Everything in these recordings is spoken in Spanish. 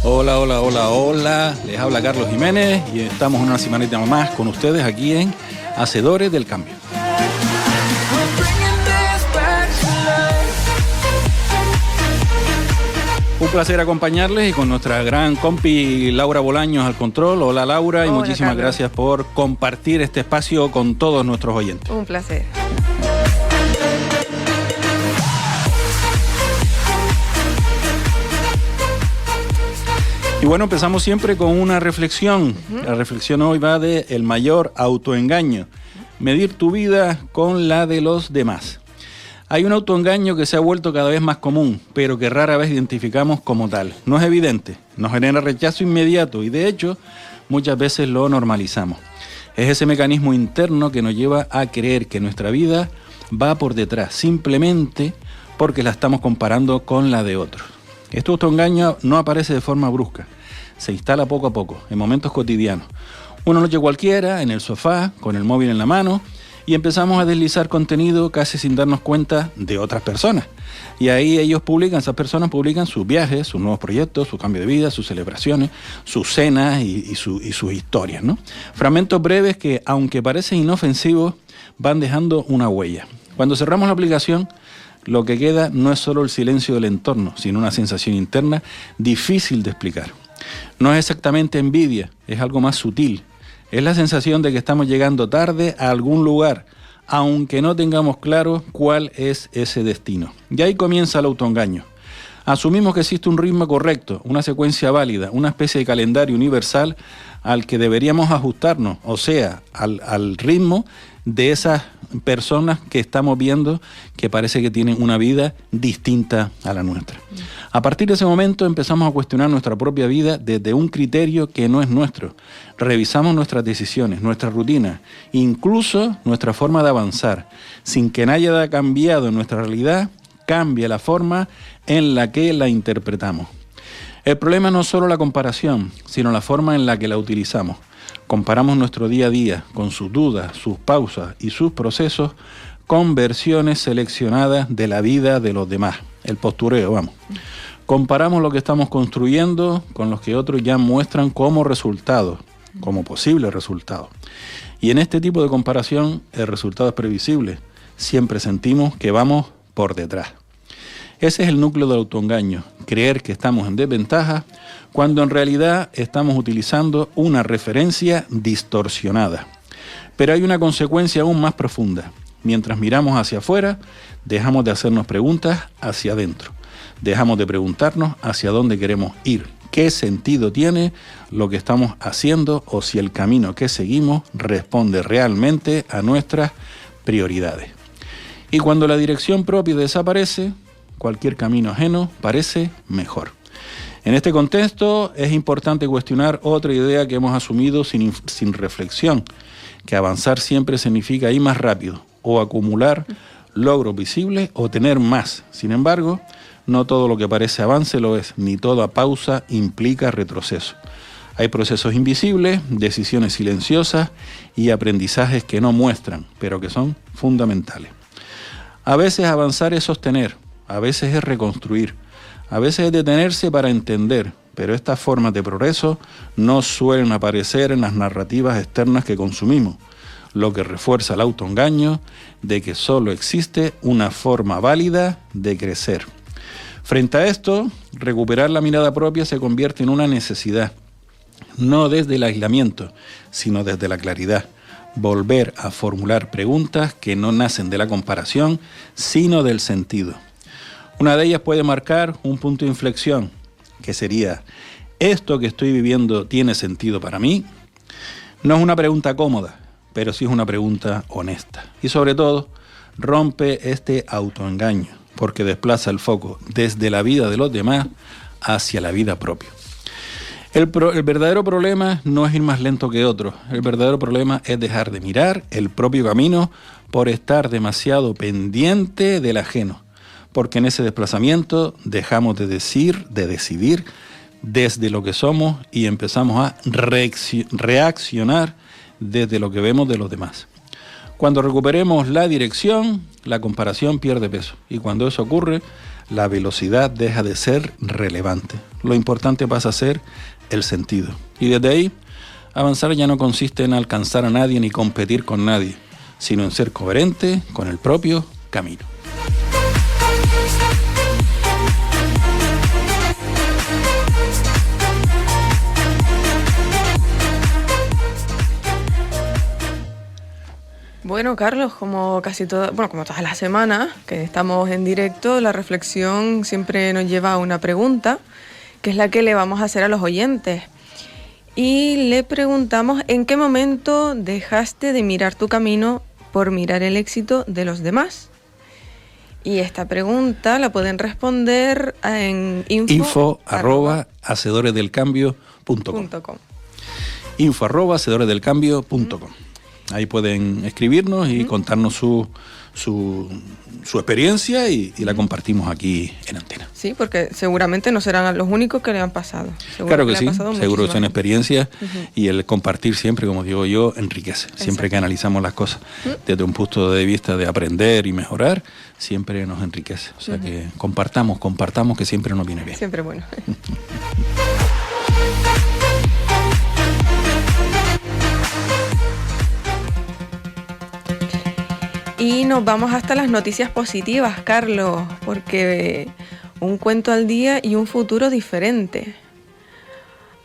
Hola, hola, hola, hola. Les habla Carlos Jiménez y estamos una semanita más con ustedes aquí en Hacedores del Cambio. Un placer acompañarles y con nuestra gran compi Laura Bolaños al control. Hola Laura y Hola, muchísimas Carlos. Gracias por compartir este espacio con todos nuestros oyentes. Un placer. Y bueno, empezamos siempre con una reflexión. La reflexión hoy va de el mayor autoengaño. Medir tu vida con la de los demás. Hay un autoengaño que se ha vuelto cada vez más común, pero que rara vez identificamos como tal. No es evidente, nos genera rechazo inmediato y de hecho muchas veces lo normalizamos. Es ese mecanismo interno que nos lleva a creer que nuestra vida va por detrás, simplemente porque la estamos comparando con la de otros. Este autoengaño no aparece de forma brusca, se instala poco a poco, en momentos cotidianos. Una noche cualquiera, en el sofá, con el móvil en la mano, y empezamos a deslizar contenido casi sin darnos cuenta de otras personas. Y ahí esas personas publican sus viajes, sus nuevos proyectos, su cambio de vida, sus celebraciones, sus cenas y sus historias, ¿no? Fragmentos breves que, aunque parecen inofensivos, van dejando una huella. Cuando cerramos la aplicación, lo que queda no es solo el silencio del entorno, sino una sensación interna difícil de explicar. No es exactamente envidia, es algo más sutil. Es la sensación de que estamos llegando tarde a algún lugar, aunque no tengamos claro cuál es ese destino. Y ahí comienza el autoengaño. Asumimos que existe un ritmo correcto, una secuencia válida, una especie de calendario universal al que deberíamos ajustarnos, o sea, al ritmo de esas personas que estamos viendo que parece que tienen una vida distinta a la nuestra. A partir de ese momento empezamos a cuestionar nuestra propia vida desde un criterio que no es nuestro. Revisamos nuestras decisiones, nuestra rutina, incluso nuestra forma de avanzar. Sin que nadie haya cambiado en nuestra realidad, cambia la forma en la que la interpretamos. El problema no es solo la comparación, sino la forma en la que la utilizamos. Comparamos nuestro día a día con sus dudas, sus pausas y sus procesos con versiones seleccionadas de la vida de los demás. El postureo, vamos. Comparamos lo que estamos construyendo con los que otros ya muestran como resultados, como posibles resultados. Y en este tipo de comparación el resultado es previsible. Siempre sentimos que vamos por detrás. Ese es el núcleo del autoengaño, creer que estamos en desventaja cuando en realidad estamos utilizando una referencia distorsionada. Pero hay una consecuencia aún más profunda. Mientras miramos hacia afuera, dejamos de hacernos preguntas hacia adentro. Dejamos de preguntarnos hacia dónde queremos ir, qué sentido tiene lo que estamos haciendo o si el camino que seguimos responde realmente a nuestras prioridades. Y cuando la dirección propia desaparece, cualquier camino ajeno parece mejor. En este contexto es importante cuestionar otra idea que hemos asumido sin reflexión, que avanzar siempre significa ir más rápido o acumular logros visibles o tener más. Sin embargo, no todo lo que parece avance lo es, ni toda pausa implica retroceso. Hay procesos invisibles, decisiones silenciosas y aprendizajes que no muestran, pero que son fundamentales. A veces avanzar es sostener, a veces es reconstruir, a veces es detenerse para entender, pero estas formas de progreso no suelen aparecer en las narrativas externas que consumimos, lo que refuerza el autoengaño de que solo existe una forma válida de crecer. Frente a esto, recuperar la mirada propia se convierte en una necesidad, no desde el aislamiento, sino desde la claridad. Volver a formular preguntas que no nacen de la comparación, sino del sentido. Una de ellas puede marcar un punto de inflexión, que sería, ¿esto que estoy viviendo tiene sentido para mí? No es una pregunta cómoda, pero sí es una pregunta honesta. Y sobre todo, rompe este autoengaño, porque desplaza el foco desde la vida de los demás hacia la vida propia. El verdadero problema no es ir más lento que otros. El verdadero problema es dejar de mirar el propio camino por estar demasiado pendiente del ajeno. Porque en ese desplazamiento dejamos de decidir desde lo que somos y empezamos a reaccionar desde lo que vemos de los demás. Cuando recuperemos la dirección, la comparación pierde peso. Y cuando eso ocurre, la velocidad deja de ser relevante. Lo importante pasa a ser el sentido. Y desde ahí, avanzar ya no consiste en alcanzar a nadie ni competir con nadie, sino en ser coherente con el propio camino. Bueno, Carlos, como todas las semanas que estamos en directo, la reflexión siempre nos lleva a una pregunta, que es la que le vamos a hacer a los oyentes. Y le preguntamos, ¿en qué momento dejaste de mirar tu camino por mirar el éxito de los demás? Y esta pregunta la pueden responder en info@hacedoresdelcambio.com. info@hacedoresdelcambio.com. Ahí pueden escribirnos y contarnos su experiencia y la compartimos aquí en antena. Sí, porque seguramente no serán los únicos que le han pasado. Claro que sí, seguro son experiencias y el compartir siempre, como digo yo, enriquece. Siempre que analizamos las cosas desde un punto de vista de aprender y mejorar, siempre nos enriquece. O sea que compartamos, que siempre nos viene bien. Siempre bueno. Y nos vamos hasta las noticias positivas, Carlos, porque un cuento al día y un futuro diferente.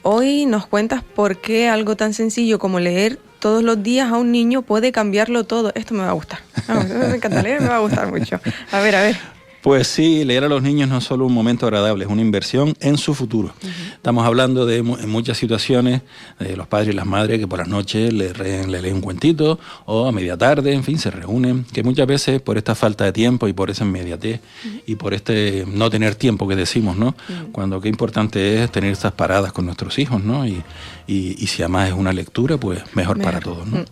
Hoy nos cuentas por qué algo tan sencillo como leer todos los días a un niño puede cambiarlo todo. Esto me va a gustar. Me encanta leer, me va a gustar mucho. A ver. Pues sí, leer a los niños no es solo un momento agradable, es una inversión en su futuro. Estamos hablando de en muchas situaciones de los padres y las madres que por las noches le leen un cuentito o a media tarde, en fin, se reúnen, que muchas veces por esta falta de tiempo y por esa inmediatez y por este no tener tiempo que decimos, ¿no? Cuando qué importante es tener estas paradas con nuestros hijos, ¿no? Y si además es una lectura, pues mejor para todos, ¿no?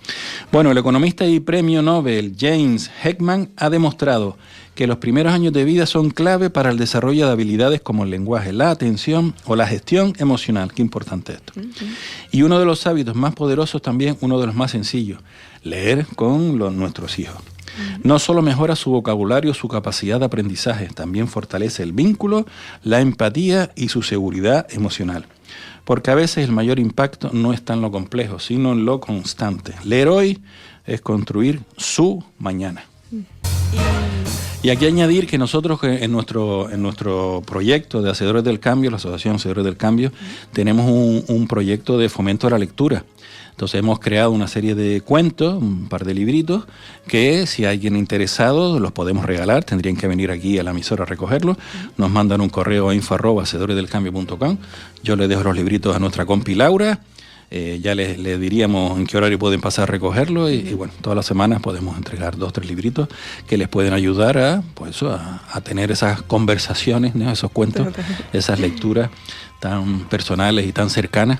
Bueno, el economista y premio Nobel James Heckman ha demostrado que los primeros años de vida son clave para el desarrollo de habilidades como el lenguaje, la atención o la gestión emocional. Qué importante esto. Y uno de los hábitos más poderosos también, uno de los más sencillos, leer con nuestros hijos. No solo mejora su vocabulario, su capacidad de aprendizaje, también fortalece el vínculo, la empatía y su seguridad emocional. Porque a veces el mayor impacto no está en lo complejo, sino en lo constante. Leer hoy es construir su mañana. Y aquí añadir que nosotros en nuestro proyecto de Hacedores del Cambio, la Asociación Hacedores del Cambio, tenemos un proyecto de fomento de la lectura. Entonces hemos creado una serie de cuentos, un par de libritos, que si hay alguien interesado los podemos regalar, tendrían que venir aquí a la emisora a recogerlos, nos mandan un correo a info@hacedoresdelcambio.com, yo les dejo los libritos a nuestra compi Laura, ya les diríamos en qué horario pueden pasar a recogerlo y bueno, todas las semanas podemos entregar 2 o 3 libritos que les pueden ayudar a tener esas conversaciones, ¿no? Esos cuentos, esas lecturas tan personales y tan cercanas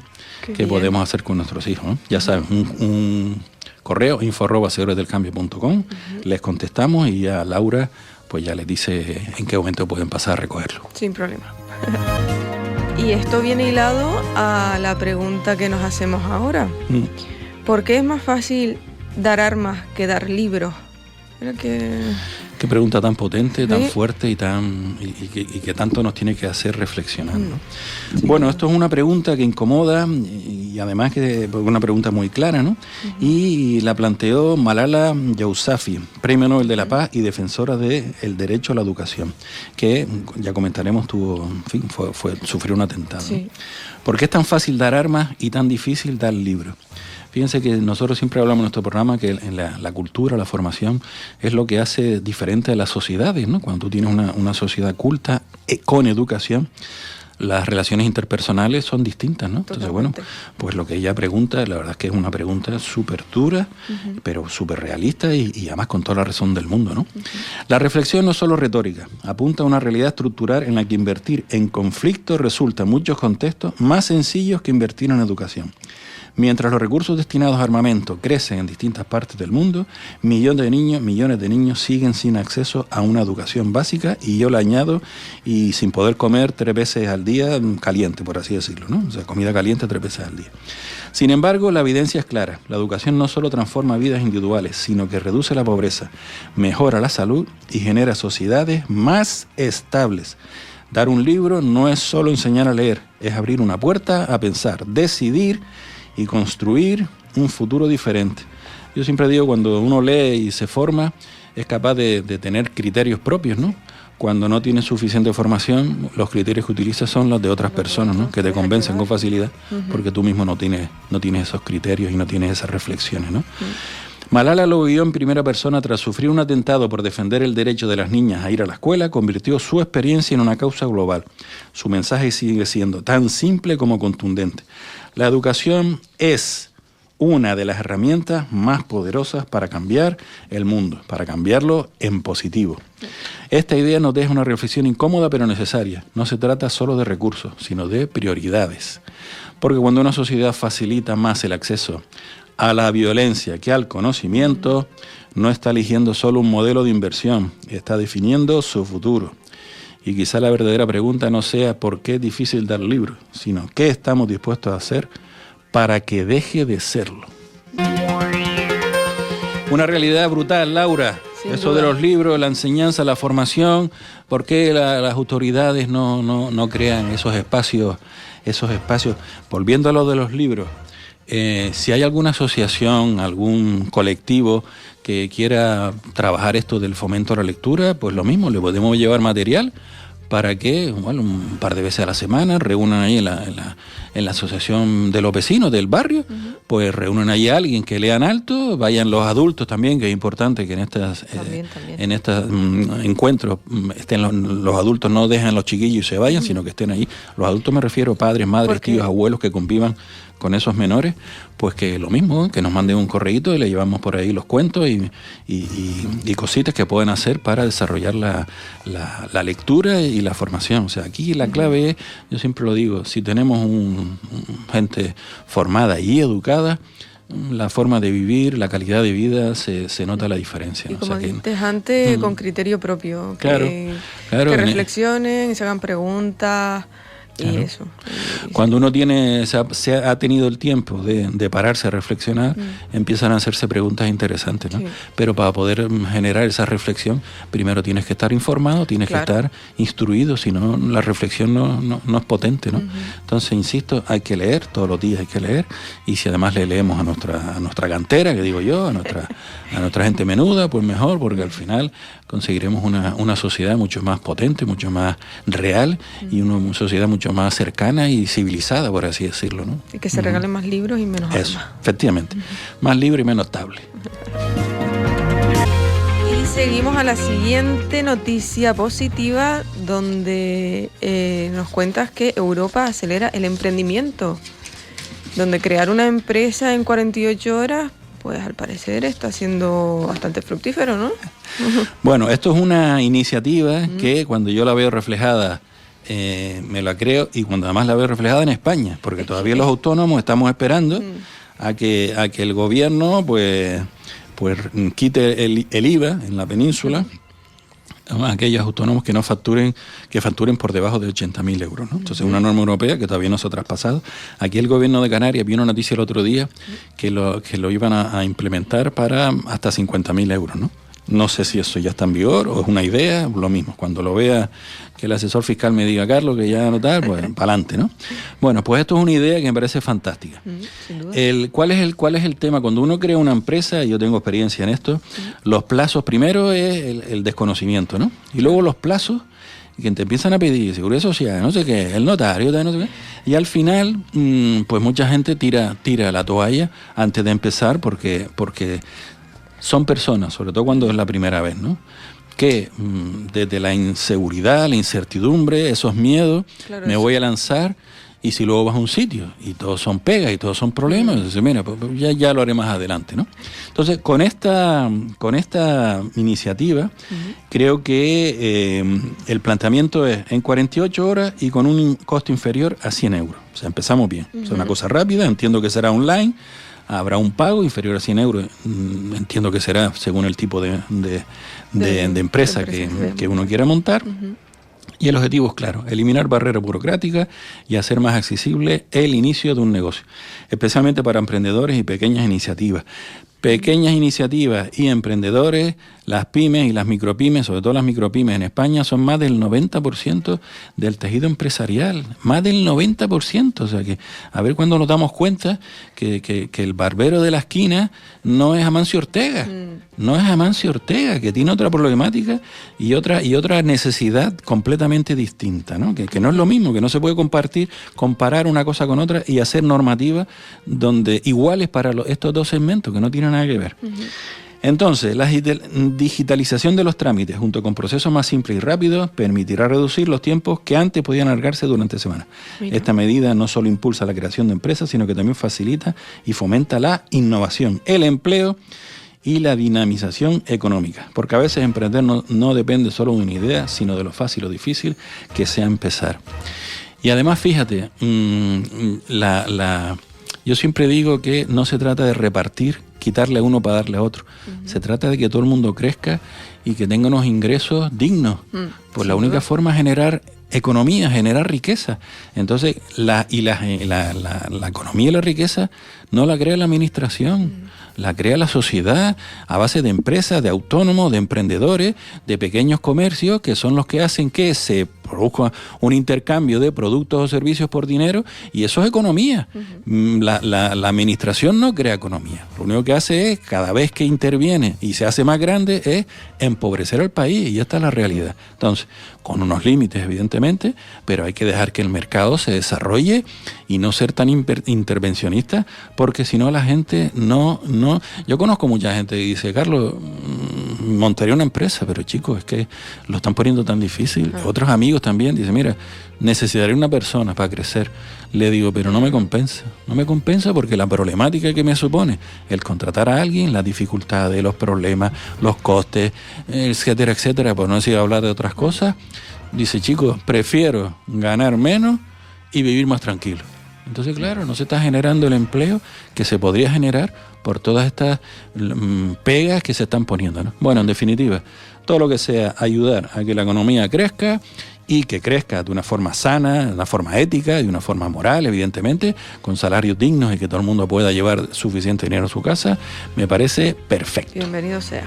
que podemos hacer con nuestros hijos, ¿no? Ya saben, un correo info@hacedoresdelcambio.com, les contestamos y ya Laura pues ya les dice en qué momento pueden pasar a recogerlo. Sin problema. Y esto viene hilado a la pregunta que nos hacemos ahora. ¿Por qué es más fácil dar armas que dar libros? Qué pregunta tan potente, tan fuerte y que tanto nos tiene que hacer reflexionar, ¿no? Sí. Bueno, esto es una pregunta que incomoda y además que es una pregunta muy clara, ¿no? Y la planteó Malala Yousafzai, Premio Nobel de la Paz y defensora del derecho a la educación, que ya comentaremos sufrió un atentado. Sí. ¿No? ¿Por qué es tan fácil dar armas y tan difícil dar libros? Fíjense que nosotros siempre hablamos en nuestro programa que en la cultura, la formación, es lo que hace diferente a las sociedades, ¿no? Cuando tú tienes una sociedad culta con educación, las relaciones interpersonales son distintas, ¿no? Entonces, bueno, pues lo que ella pregunta, la verdad es que es una pregunta súper dura, pero súper realista y además con toda la razón del mundo, ¿no? La reflexión no es solo retórica, apunta a una realidad estructural en la que invertir en conflictos resulta en muchos contextos más sencillos que invertir en educación. Mientras los recursos destinados a armamento crecen en distintas partes del mundo, millones de niños siguen sin acceso a una educación básica, y yo le añado, y sin poder comer 3 veces al día caliente, por así decirlo, ¿no? O sea, comida caliente 3 veces al día. Sin embargo, la evidencia es clara. La educación no solo transforma vidas individuales, sino que reduce la pobreza, mejora la salud y genera sociedades más estables. Dar un libro no es solo enseñar a leer, es abrir una puerta a pensar, decidir y construir un futuro diferente. Yo siempre digo, cuando uno lee y se forma, es capaz de tener criterios propios, ¿no? Cuando no tienes suficiente formación, los criterios que utilizas son los de otras personas, ¿no? Que te convencen con facilidad, porque tú mismo no tienes esos criterios y no tienes esas reflexiones, ¿no? Malala lo vivió en primera persona tras sufrir un atentado por defender el derecho de las niñas a ir a la escuela. Convirtió su experiencia en una causa global. Su mensaje sigue siendo tan simple como contundente. La educación es una de las herramientas más poderosas para cambiar el mundo, para cambiarlo en positivo. Esta idea nos deja una reflexión incómoda pero necesaria. No se trata solo de recursos, sino de prioridades. Porque cuando una sociedad facilita más el acceso a la violencia que al conocimiento, no está eligiendo solo un modelo de inversión, está definiendo su futuro. Y quizá la verdadera pregunta no sea por qué es difícil dar libros, sino qué estamos dispuestos a hacer para que deje de serlo. Una realidad brutal, Laura. Eso de los libros, la enseñanza, la formación, ¿por qué las autoridades no crean esos espacios? Volviendo a lo de los libros, si hay alguna asociación, algún colectivo que quiera trabajar esto del fomento a la lectura, pues lo mismo, le podemos llevar material para que, bueno, un par de veces a la semana reúnan ahí en la asociación de los vecinos del barrio, pues reúnen ahí a alguien que lean alto, vayan los adultos también, que es importante que en estos encuentros estén los adultos, no dejan a los chiquillos y se vayan, sino que estén ahí. Los adultos me refiero, padres, madres, tíos, abuelos que convivan con esos menores, pues que lo mismo, que nos manden un correíto y le llevamos por ahí los cuentos y cositas que pueden hacer para desarrollar la lectura y la formación. O sea, aquí la clave es, yo siempre lo digo, si tenemos gente formada y educada, la forma de vivir, la calidad de vida, se nota la diferencia. Y como dijiste antes, con criterio propio, que reflexionen y se hagan preguntas. Claro. Y eso. Cuando uno se ha tenido el tiempo de pararse a reflexionar, empiezan a hacerse preguntas interesantes, ¿no? Sí. Pero para poder generar esa reflexión, primero tienes que estar informado, tienes que estar instruido, si no, la reflexión no es potente, ¿no? Entonces, insisto, hay que leer, todos los días hay que leer, y si además le leemos a nuestra cantera, que digo yo, a nuestra gente menuda, pues mejor, porque al final conseguiremos una sociedad mucho más potente, mucho más real, y una sociedad mucho más cercana y civilizada, por así decirlo, ¿no? Y que se regalen más libros y menos Eso, armas. Efectivamente. Más libre y menos estable. Y seguimos a la siguiente noticia positiva, donde nos cuentas que Europa acelera el emprendimiento, donde crear una empresa en 48 horas, pues al parecer está siendo bastante fructífero, ¿no? Bueno, esto es una iniciativa que cuando yo la veo reflejada, me la creo, y cuando además la veo reflejada en España, porque todavía los autónomos estamos esperando a que el gobierno pues quite el IVA en la península a aquellos autónomos que facturen por debajo de 80.000 euros, ¿no? Entonces, una norma europea que todavía no se ha traspasado. Aquí el gobierno de Canarias vio una noticia el otro día que lo iban a implementar para hasta 50.000 euros, ¿no? No sé si eso ya está en vigor o es una idea, lo mismo. Cuando lo vea, que el asesor fiscal me diga, Carlos, que ya no tal, pues para adelante, ¿no? Bueno, pues esto es una idea que me parece fantástica. Sin duda. ¿Cuál es el tema? Cuando uno crea una empresa, y yo tengo experiencia en esto, los plazos, primero es el desconocimiento, ¿no? Y luego los plazos que te empiezan a pedir seguridad social, no sé qué, el notario, no sé qué, y al final, pues mucha gente tira la toalla antes de empezar porque son personas, sobre todo cuando es la primera vez, ¿no? Que desde la inseguridad, la incertidumbre, esos miedos, me voy a lanzar Y si luego vas a un sitio y todos son pegas y todos son problemas, entonces mira, pues ya lo haré más adelante, ¿no? Entonces, con esta iniciativa, creo que el planteamiento es en 48 horas y con un costo inferior a 100 euros. O sea, empezamos bien. Es una cosa rápida, entiendo que será online, habrá un pago inferior a 100 euros, entiendo que será según el tipo de empresa que uno quiera montar. Y el objetivo es claro, eliminar barreras burocráticas y hacer más accesible el inicio de un negocio, especialmente para emprendedores y pequeñas iniciativas. Pequeñas iniciativas y emprendedores, las pymes y las micropymes, sobre todo las micropymes en España, son más del 90% del tejido empresarial, más del 90%. O sea que, a ver cuándo nos damos cuenta que el barbero de la esquina no es Amancio Ortega, no es Amancio Ortega, que tiene otra problemática y otra necesidad completamente distinta, ¿no? Que no es lo mismo, que no se puede comparar una cosa con otra y hacer normativas donde iguales para estos dos segmentos que no tienen nada que ver. Entonces, la digitalización de los trámites junto con procesos más simples y rápidos permitirá reducir los tiempos que antes podían alargarse durante semanas. Esta medida no solo impulsa la creación de empresas, sino que también facilita y fomenta la innovación, el empleo y la dinamización económica. Porque a veces emprender no depende solo de una idea, sino de lo fácil o difícil que sea empezar. Y además, fíjate, yo siempre digo que no se trata de repartir, quitarle a uno para darle a otro. Se trata de que todo el mundo crezca y que tenga unos ingresos dignos. Pues la única forma es generar economía, generar riqueza. Entonces, la economía y la riqueza no la crea la administración, la crea la sociedad a base de empresas, de autónomos, de emprendedores, de pequeños comercios, que son los que hacen que se produzca un intercambio de productos o servicios por dinero, y eso es economía. La administración no crea economía. Lo único que hace es, cada vez que interviene y se hace más grande, es empobrecer al país, y esta es la realidad. Entonces, con unos límites, evidentemente, pero hay que dejar que el mercado se desarrolle y no ser tan intervencionista, porque si no la gente no... Yo conozco mucha gente que dice, Carlos, montaría una empresa, pero chicos, es que lo están poniendo tan difícil. Otros amigos también dicen, mira, necesitaré una persona para crecer. Le digo, pero no me compensa porque la problemática que me supone el contratar a alguien, la dificultad de los problemas, los costes, etcétera, etcétera, por no decir hablar de otras cosas. Dice, chicos, prefiero ganar menos y vivir más tranquilo. Entonces, claro, no se está generando el empleo que se podría generar por todas estas pegas que se están poniendo, ¿no? Bueno, en definitiva, todo lo que sea ayudar a que la economía crezca y que crezca de una forma sana, de una forma ética, de una forma moral, evidentemente, con salarios dignos y que todo el mundo pueda llevar suficiente dinero a su casa, me parece perfecto. Bienvenido sea.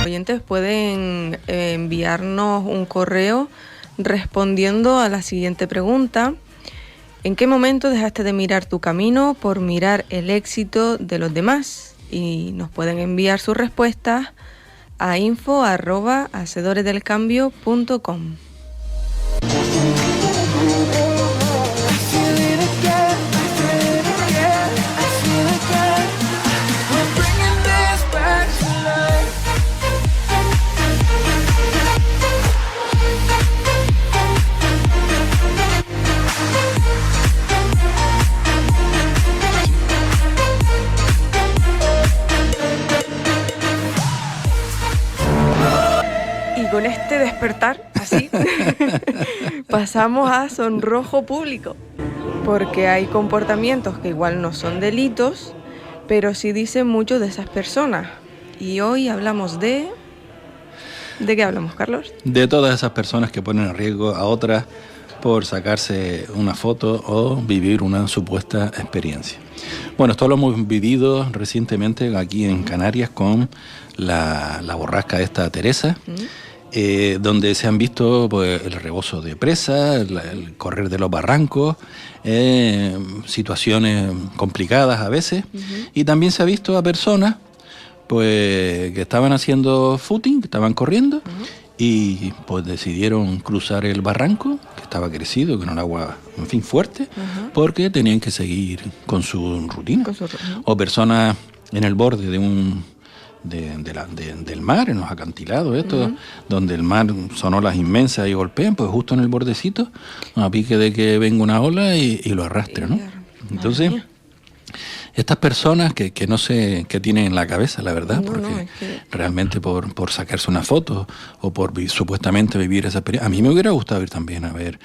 Oyentes pueden enviarnos un correo respondiendo a la siguiente pregunta: ¿en qué momento dejaste de mirar tu camino por mirar el éxito de los demás? Y nos pueden enviar sus respuestas a info@hacedoresdelcambio.com. Con este despertar, así, pasamos a sonrojo público, porque hay comportamientos que igual no son delitos, pero sí dicen mucho de esas personas. Y hoy hablamos de... ¿De qué hablamos, Carlos? De todas esas personas que ponen en riesgo a otras por sacarse una foto o vivir una supuesta experiencia. Bueno, esto lo hemos vivido recientemente aquí en Canarias con la borrasca esta Teresa, donde se han visto pues, el rebozo de presa, el correr de los barrancos, situaciones complicadas a veces, y también se ha visto a personas pues que estaban haciendo footing, que estaban corriendo, y pues decidieron cruzar el barranco, que estaba crecido, con un agua, en fin, fuerte, porque tenían que seguir con su rutina. O personas en el borde de del mar, en los acantilados estos, donde el mar son olas inmensas y golpean, pues justo en el bordecito, a pique de que venga una ola y lo arrastre, ¿no? Entonces, estas personas que no sé qué tienen en la cabeza, la verdad, porque realmente por sacarse una foto o por supuestamente vivir esa experiencia, a mí me hubiera gustado ir también a ver,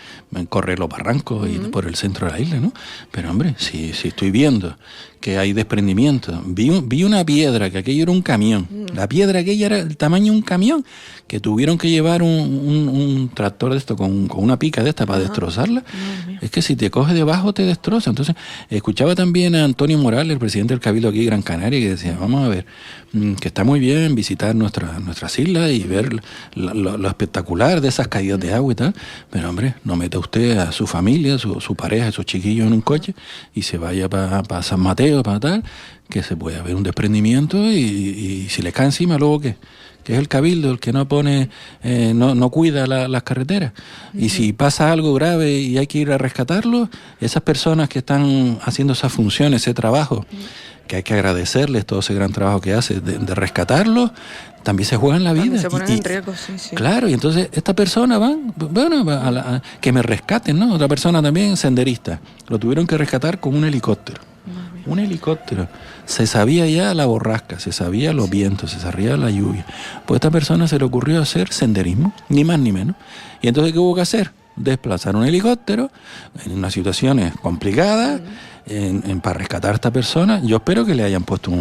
correr los barrancos y por el centro de la isla, ¿no? Pero hombre, si estoy viendo que hay desprendimiento, vi una piedra, que aquello era un camión, la piedra aquella era el tamaño de un camión, que tuvieron que llevar un tractor de esto con una pica de esta para destrozarla. Es que si te coge debajo te destroza. Entonces, escuchaba también a Antonio Morales, el presidente del Cabildo aquí de Gran Canaria, que decía, vamos a ver, que está muy bien visitar nuestras islas y ver lo espectacular de esas caídas de agua y tal, pero hombre, no meta usted a su familia, su pareja, a sus chiquillos en un coche y se vaya para San Mateo, para tal, que se puede haber un desprendimiento y si le cae encima, luego ¿qué? Que es el Cabildo el que no pone, no cuida las carreteras. Y si pasa algo grave y hay que ir a rescatarlo, esas personas que están haciendo esa función, ese trabajo, que hay que agradecerles todo ese gran trabajo que hace de rescatarlos, también se juegan la vida. También se ponen en riesgo, sí. Claro, y entonces esta persona que me rescaten, ¿no? Otra persona también, senderista, lo tuvieron que rescatar con un helicóptero. Un helicóptero. Se sabía ya la borrasca, se sabía los vientos, se sabía la lluvia. Pues a esta persona se le ocurrió hacer senderismo, ni más ni menos. Y entonces, ¿qué hubo que hacer? Desplazar un helicóptero en unas situaciones complicadas para rescatar a esta persona. Yo espero que le hayan puesto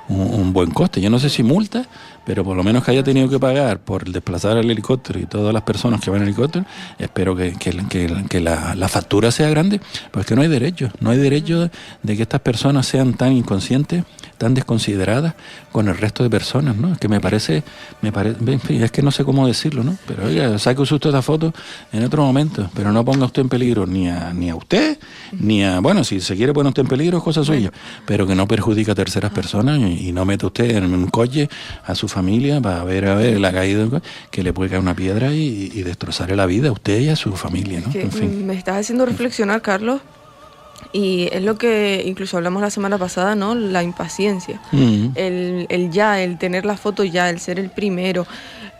un buen coste. Yo no sé si multa, pero por lo menos que haya tenido que pagar por desplazar el helicóptero y todas las personas que van en el helicóptero. Espero que la factura sea grande, porque no hay derecho de que estas personas sean tan inconscientes, tan desconsideradas con el resto de personas, ¿no? Es que me parece, en fin, es que no sé cómo decirlo, ¿no? Pero oiga, saque usted esta foto en otro momento, pero no ponga usted en peligro ni a usted, ni a, bueno, si se quiere poner usted en peligro es cosa suya, pero que no perjudique a terceras personas y no meta usted en un coche a su familia para ver la caída, que le puede caer una piedra y destrozarle la vida a usted y a su familia, ¿no? En fin. Me estás haciendo reflexionar, Carlos, y es lo que incluso hablamos la semana pasada, ¿no? La impaciencia, el tener la foto ya, el ser el primero.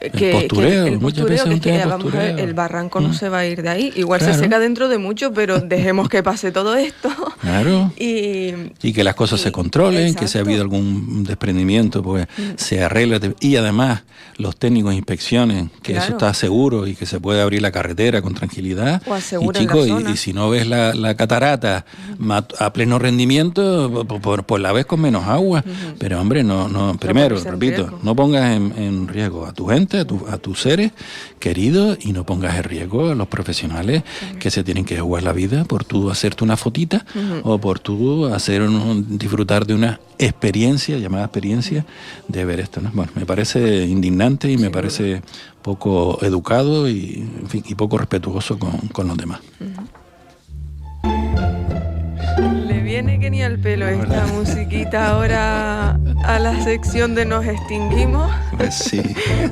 El postureo, muchas veces un tema vamos a ver, el barranco no se va a ir de ahí. Igual se seca dentro de mucho, pero dejemos que pase todo esto. Claro. Y que las cosas se controlen, exacto. Que si ha habido algún desprendimiento, pues se arregle. Y además, los técnicos inspeccionen que eso está seguro y que se puede abrir la carretera con tranquilidad. O aseguren y chicos, la zona. Y si no ves la catarata a pleno rendimiento, pues la ves con menos agua. Pero hombre, no primero, repito, no pongas en riesgo a tu gente, a tus seres queridos, y no pongas en riesgo a los profesionales que se tienen que jugar la vida por tú hacerte una fotita o por tú disfrutar de una experiencia, llamada experiencia, de ver esto, ¿no? Bueno, me parece indignante y me parece poco educado y, en fin, y poco respetuoso con los demás. Le viene que ni al pelo esta musiquita ahora a la sección de Nos Extinguimos. Pues sí.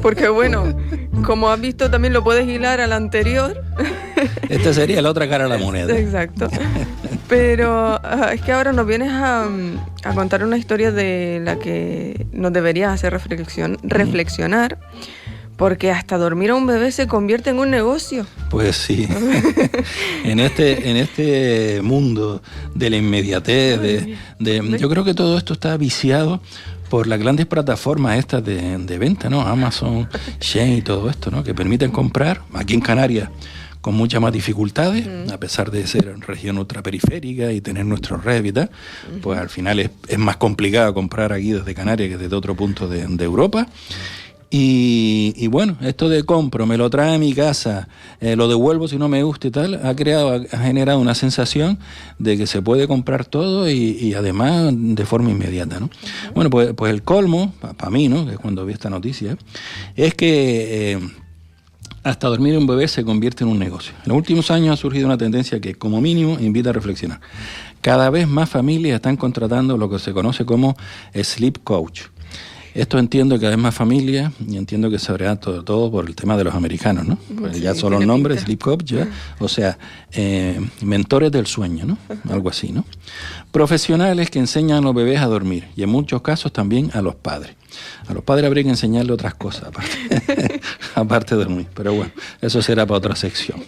Porque bueno, como has visto también lo puedes hilar a la anterior. Esta sería la otra cara de la moneda. Exacto. Pero es que ahora nos vienes a contar una historia de la que nos deberías hacer reflexionar. Porque hasta dormir a un bebé se convierte en un negocio. Pues sí. en este mundo de la inmediatez, yo creo que todo esto está viciado por las grandes plataformas estas de venta, ¿no? Amazon, Shein y todo esto, ¿no? Que permiten comprar aquí en Canarias con muchas más dificultades, a pesar de ser región ultraperiférica y tener nuestro red y tal, pues al final es más complicado comprar aquí desde Canarias que desde otro punto de Europa. Y bueno, esto de compro, me lo trae a mi casa, lo devuelvo si no me gusta y tal, ha generado una sensación de que se puede comprar todo y además de forma inmediata, ¿no? Bueno, pues el colmo, para mí, ¿no? Que es cuando vi esta noticia, es que hasta dormir un bebé se convierte en un negocio. En los últimos años ha surgido una tendencia que, como mínimo, invita a reflexionar. Cada vez más familias están contratando lo que se conoce como sleep coach. Esto entiendo que hay más familia y entiendo que se habrá todo por el tema de los americanos, ¿no? Pues ya solo el nombre, Sleep Coach, ya, o sea, mentores del sueño, ¿no? Algo así, ¿no? Profesionales que enseñan a los bebés a dormir y en muchos casos también a los padres. A los padres habría que enseñarle otras cosas, aparte de dormir, pero bueno, eso será para otra sección.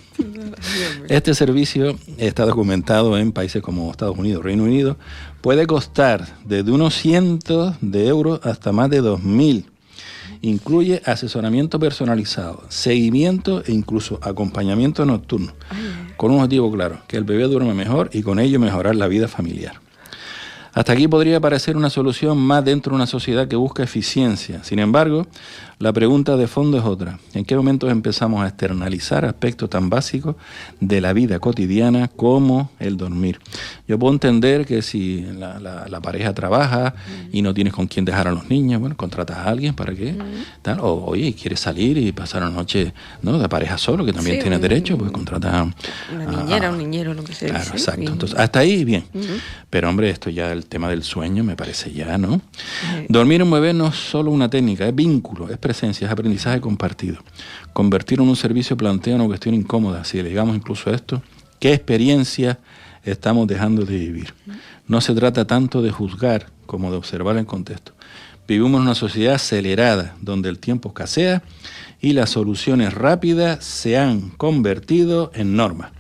Este servicio está documentado en países como Estados Unidos, Reino Unido. Puede costar desde unos cientos de euros hasta más de 2.000. Incluye asesoramiento personalizado, seguimiento e incluso acompañamiento nocturno, con un objetivo claro, que el bebé duerme mejor y con ello mejorar la vida familiar. Hasta aquí podría parecer una solución más dentro de una sociedad que busca eficiencia. Sin embargo, la pregunta de fondo es otra. ¿En qué momentos empezamos a externalizar aspectos tan básicos de la vida cotidiana como el dormir? Yo puedo entender que si la pareja trabaja y no tienes con quién dejar a los niños, bueno, contratas a alguien para que, tal, o oye, quieres salir y pasar una noche, ¿no?, de pareja solo, que también tienes derecho, pues contratas a una niñera, un niñero, lo que sea. Claro, exacto. Entonces, hasta ahí, bien. Pero, hombre, esto ya, el tema del sueño, me parece ya, ¿no? Dormir un bebé no es solo una técnica, es vínculo, es presencia, es aprendizaje compartido. Convertirlo en un servicio plantea una cuestión incómoda. Si le digamos incluso esto, ¿qué experiencia estamos dejando de vivir? No se trata tanto de juzgar como de observar el contexto. Vivimos en una sociedad acelerada, donde el tiempo escasea y las soluciones rápidas se han convertido en normas.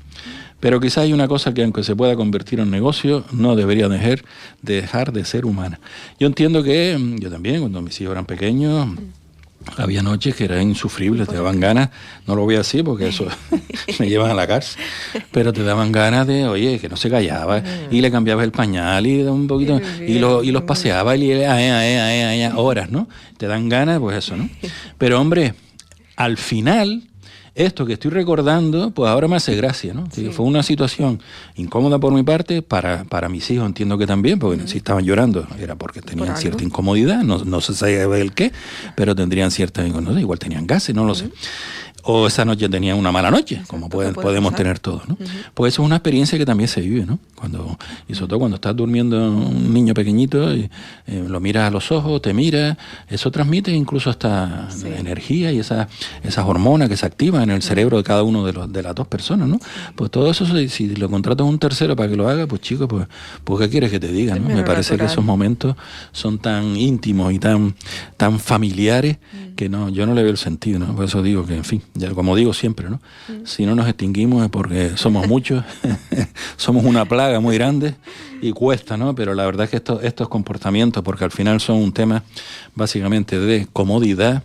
Pero quizás hay una cosa que, aunque se pueda convertir en negocio, no debería dejar de ser humana. Yo entiendo que, yo también, cuando mis hijos eran pequeños, había noches que eran insufribles, te daban ganas, no lo voy a decir porque eso me llevan a la cárcel, pero te daban ganas de, oye, que no se callaba, y le cambiabas el pañal y un poquito, y los paseaba y horas, ¿no? Te dan ganas, pues eso, ¿no? Pero, hombre, al final, esto que estoy recordando, pues ahora me hace gracia, ¿no? Sí. Fue una situación incómoda por mi parte, para mis hijos entiendo que también, porque si estaban llorando era porque tenían cierta incomodidad, no se sabe el qué, pero tendrían cierta incomodidad, igual tenían gases, no lo sé. O esa noche tenían una mala noche, como podemos tener todos, ¿no? Pues eso es una experiencia que también se vive, ¿no? Y sobre todo cuando estás durmiendo un niño pequeñito, y, lo miras a los ojos, te mira, eso transmite incluso hasta energía y esas hormonas que se activan en el cerebro de cada uno de las dos personas, ¿no? Pues todo eso, si lo contratas a un tercero para que lo haga, pues chicos, pues ¿qué quieres que te diga, no? Me parece que esos momentos son tan íntimos y tan familiares que no, yo no le veo el sentido, ¿no? Por eso digo que, en fin, ya como digo siempre, ¿no? Si no nos extinguimos es porque somos muchos, somos una plaga muy grande y cuesta, ¿no? Pero la verdad es que estos comportamientos, porque al final son un tema básicamente de comodidad,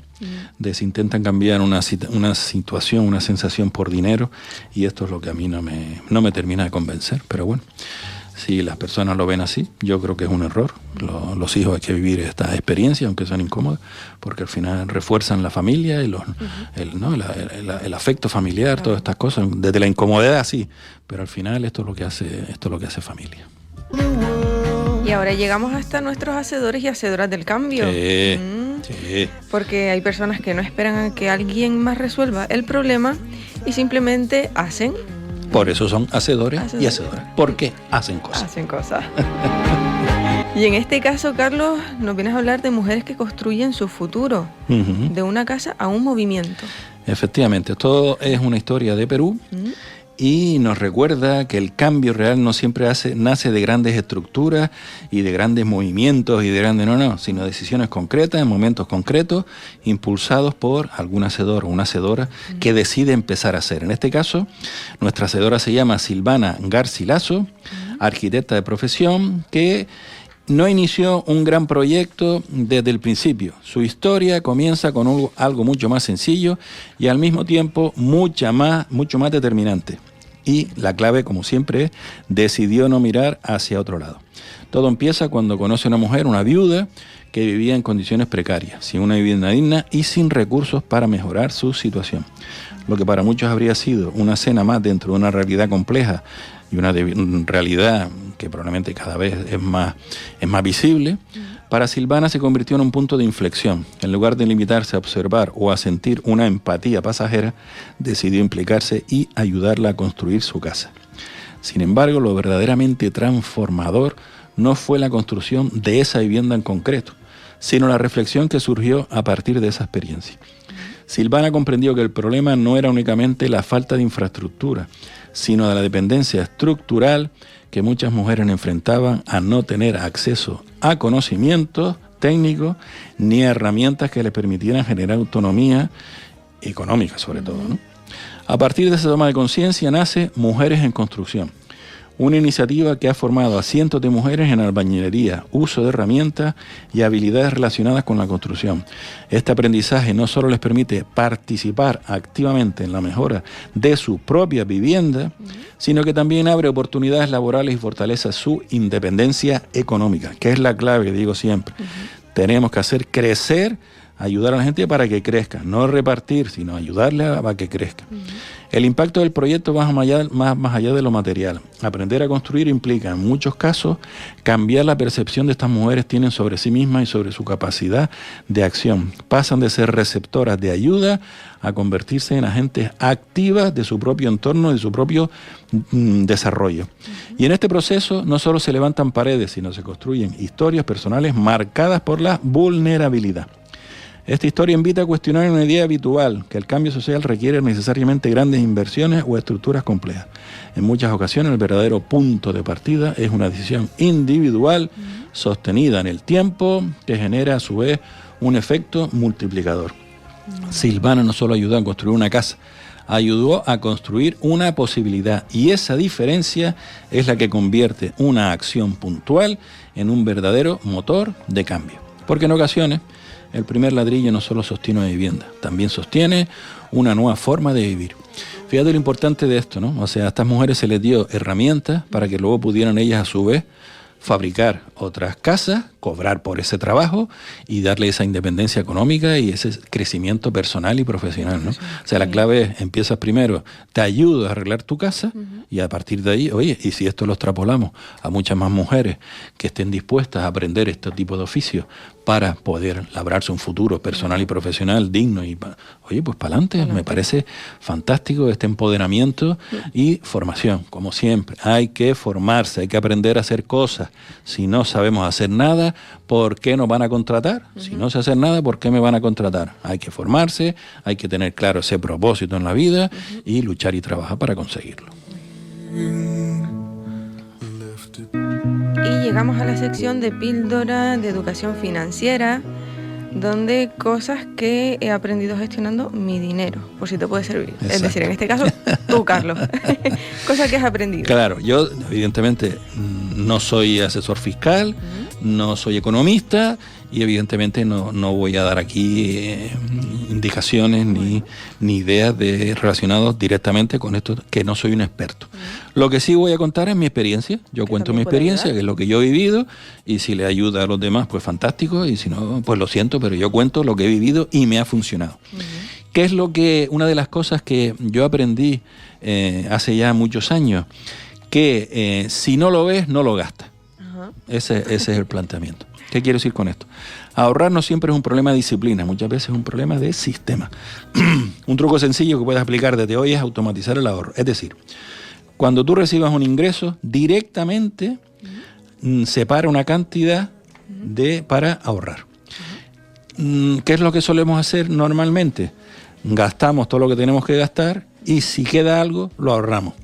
de si intentan cambiar una situación, una sensación por dinero, y esto es lo que a mí no me termina de convencer, pero bueno. Si las personas lo ven así, yo creo que es un error. Los hijos hay que vivir esta experiencia, aunque sean incómodas, porque al final refuerzan la familia y el afecto familiar, todas estas cosas. Desde la incomodidad, sí, pero al final esto es lo que hace familia. Y ahora llegamos hasta nuestros hacedores y hacedoras del cambio. Sí. Porque hay personas que no esperan a que alguien más resuelva el problema y simplemente hacen. Por eso son hacedores y hacedoras, porque hacen cosas. Hacen cosas. Y en este caso, Carlos, nos vienes a hablar de mujeres que construyen su futuro, de una casa a un movimiento. Efectivamente, esto es una historia de Perú y nos recuerda que el cambio real no siempre nace de grandes estructuras y de grandes movimientos y de grandes, sino decisiones concretas, en momentos concretos, impulsados por algún hacedor o una hacedora que decide empezar a hacer. En este caso, nuestra hacedora se llama Silvana Garcilaso, arquitecta de profesión, que no inició un gran proyecto desde el principio. Su historia comienza con algo mucho más sencillo y al mismo tiempo mucho más determinante. Y la clave, como siempre, es decidió no mirar hacia otro lado. Todo empieza cuando conoce a una mujer, una viuda, que vivía en condiciones precarias, sin una vivienda digna y sin recursos para mejorar su situación. Lo que para muchos habría sido una escena más dentro de una realidad compleja y una realidad que probablemente cada vez es más visible, para Silvana se convirtió en un punto de inflexión. En lugar de limitarse a observar o a sentir una empatía pasajera, decidió implicarse y ayudarla a construir su casa. Sin embargo, lo verdaderamente transformador no fue la construcción de esa vivienda en concreto, sino la reflexión que surgió a partir de esa experiencia. Silvana comprendió que el problema no era únicamente la falta de infraestructura, sino de la dependencia estructural que muchas mujeres enfrentaban a no tener acceso a conocimientos técnicos ni a herramientas que les permitieran generar autonomía económica, sobre todo, ¿no? A partir de esa toma de conciencia nace Mujeres en Construcción, una iniciativa que ha formado a cientos de mujeres en albañilería, uso de herramientas y habilidades relacionadas con la construcción. Este aprendizaje no solo les permite participar activamente en la mejora de su propia vivienda, sino que también abre oportunidades laborales y fortalece su independencia económica, que es la clave que digo siempre. Tenemos que hacer crecer, ayudar a la gente para que crezca, no repartir, sino ayudarle a que crezca. El impacto del proyecto va más allá de lo material. Aprender a construir implica, en muchos casos, cambiar la percepción de estas mujeres tienen sobre sí mismas y sobre su capacidad de acción. Pasan de ser receptoras de ayuda a convertirse en agentes activas de su propio entorno, de su propio desarrollo. Y en este proceso no solo se levantan paredes, sino se construyen historias personales marcadas por la vulnerabilidad. Esta historia invita a cuestionar una idea habitual, que el cambio social requiere necesariamente grandes inversiones o estructuras complejas. En muchas ocasiones el verdadero punto de partida es una decisión individual, sostenida en el tiempo, que genera a su vez un efecto multiplicador. Silvana no solo ayudó a construir una casa, ayudó a construir una posibilidad, y esa diferencia es la que convierte una acción puntual en un verdadero motor de cambio. Porque en ocasiones el primer ladrillo no solo sostiene una vivienda, también sostiene una nueva forma de vivir. Fíjate lo importante de esto, ¿no? O sea, a estas mujeres se les dio herramientas para que luego pudieran ellas a su vez fabricar otras casas, cobrar por ese trabajo y darle esa independencia económica y ese crecimiento personal y profesional, ¿no? O sea, la clave es, empiezas primero, te ayudo a arreglar tu casa y a partir de ahí, oye, y si esto lo extrapolamos a muchas más mujeres que estén dispuestas a aprender este tipo de oficios para poder labrarse un futuro personal y profesional digno y, oye, pues para adelante, me parece fantástico este empoderamiento y formación, como siempre. Hay que formarse, hay que aprender a hacer cosas. Si no sabemos hacer nada, ¿por qué nos van a contratar? Si no sé hacer nada, ¿por qué me van a contratar? Hay que formarse, hay que tener claro ese propósito en la vida y luchar y trabajar para conseguirlo. Y llegamos a la sección de píldora de educación financiera, donde cosas que he aprendido gestionando mi dinero, por si te puede servir. Exacto. Es decir, en este caso, tú, Carlos. Cosas que has aprendido. Claro, yo evidentemente no soy asesor fiscal, no soy economista y evidentemente no voy a dar aquí indicaciones ni ideas relacionadas directamente con esto, que no soy un experto. Lo que sí voy a contar es mi experiencia. Yo cuento mi experiencia, que es lo que yo he vivido, y si le ayuda a los demás, pues fantástico, y si no, pues lo siento, pero yo cuento lo que he vivido y me ha funcionado. ¿Qué es una de las cosas que yo aprendí hace ya muchos años? Que si no lo ves, no lo gastas. Ese es el planteamiento. ¿Qué quiero decir con esto? Ahorrar no siempre es un problema de disciplina, muchas veces es un problema de sistema. Un truco sencillo que puedes aplicar desde hoy es automatizar el ahorro. Es decir, cuando tú recibas un ingreso, directamente separa una cantidad para ahorrar. ¿Qué es lo que solemos hacer normalmente? Gastamos todo lo que tenemos que gastar y si queda algo, lo ahorramos.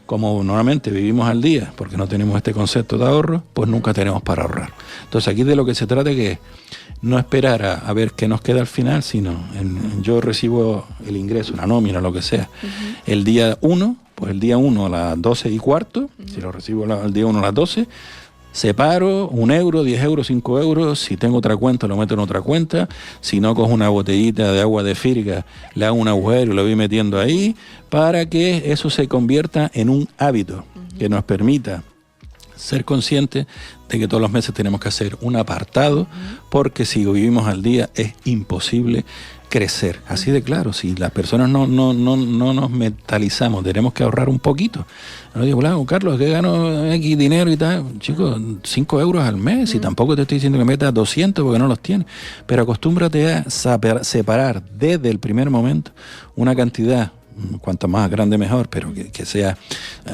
Como normalmente vivimos al día, porque no tenemos este concepto de ahorro, pues nunca tenemos para ahorrar. Entonces aquí de lo que se trata es que no esperar a ver qué nos queda al final, sino yo recibo el ingreso, la nómina, lo que sea, el día 1, pues el día 1 a las 12:15, si lo recibo el día 1 a las 12, separo 1 euro, 10 euros, 5 euros, si tengo otra cuenta lo meto en otra cuenta, si no cojo una botellita de agua de Firga, le hago un agujero y lo voy metiendo ahí, para que eso se convierta en un hábito que nos permita ser conscientes de que todos los meses tenemos que hacer un apartado, porque si vivimos al día es imposible crecer. Así de claro, si las personas no nos mentalizamos, tenemos que ahorrar un poquito. No digo, claro, Carlos, que gano X dinero y tal. Chicos, 5 euros al mes, y tampoco te estoy diciendo que metas 200 porque no los tienes. Pero acostúmbrate a separar desde el primer momento una cantidad cuanto más grande mejor, pero que sea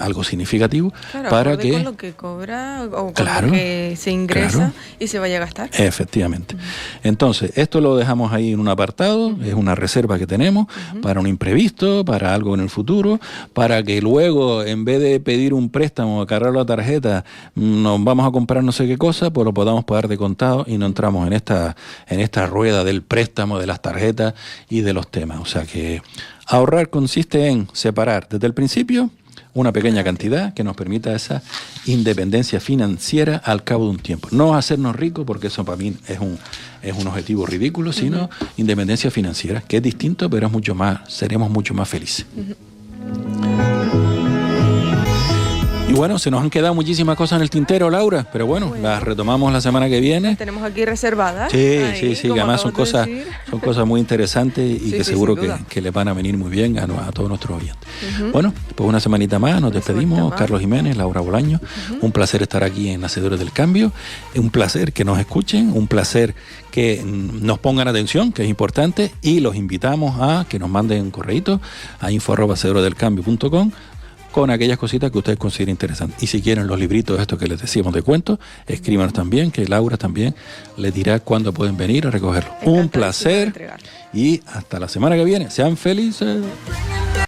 algo significativo, claro, para que... con lo que cobra o con lo que se ingresa y se vaya a gastar. Efectivamente. Entonces, esto lo dejamos ahí en un apartado, es una reserva que tenemos para un imprevisto, para algo en el futuro, para que luego, en vez de pedir un préstamo o cargar la tarjeta, nos vamos a comprar no sé qué cosa, pues lo podamos pagar de contado y no entramos en esta rueda del préstamo, de las tarjetas y de los temas. O sea que ahorrar consiste en separar desde el principio una pequeña cantidad que nos permita esa independencia financiera al cabo de un tiempo. No hacernos ricos, porque eso para mí es un objetivo ridículo, sino independencia financiera, que es distinto, pero seremos mucho más felices. Y bueno, se nos han quedado muchísimas cosas en el tintero, Laura, pero bueno, las retomamos la semana que viene. Las tenemos aquí reservadas. Sí, que además son cosas muy interesantes y que seguro que les van a venir muy bien a todos nuestros oyentes. Bueno, pues una semanita más, nos despedimos. Carlos Jiménez, Laura Bolaño, un placer estar aquí en Hacedores del Cambio, un placer que nos escuchen, un placer que nos pongan atención, que es importante, y los invitamos a que nos manden un correíto a info@hacedoresdelcambio.com con aquellas cositas que ustedes consideren interesantes. Y si quieren los libritos estos que les decíamos de cuentos, escríbanos también, que Laura también les dirá cuándo pueden venir a recogerlo. Un placer y hasta la semana que viene. Sean felices.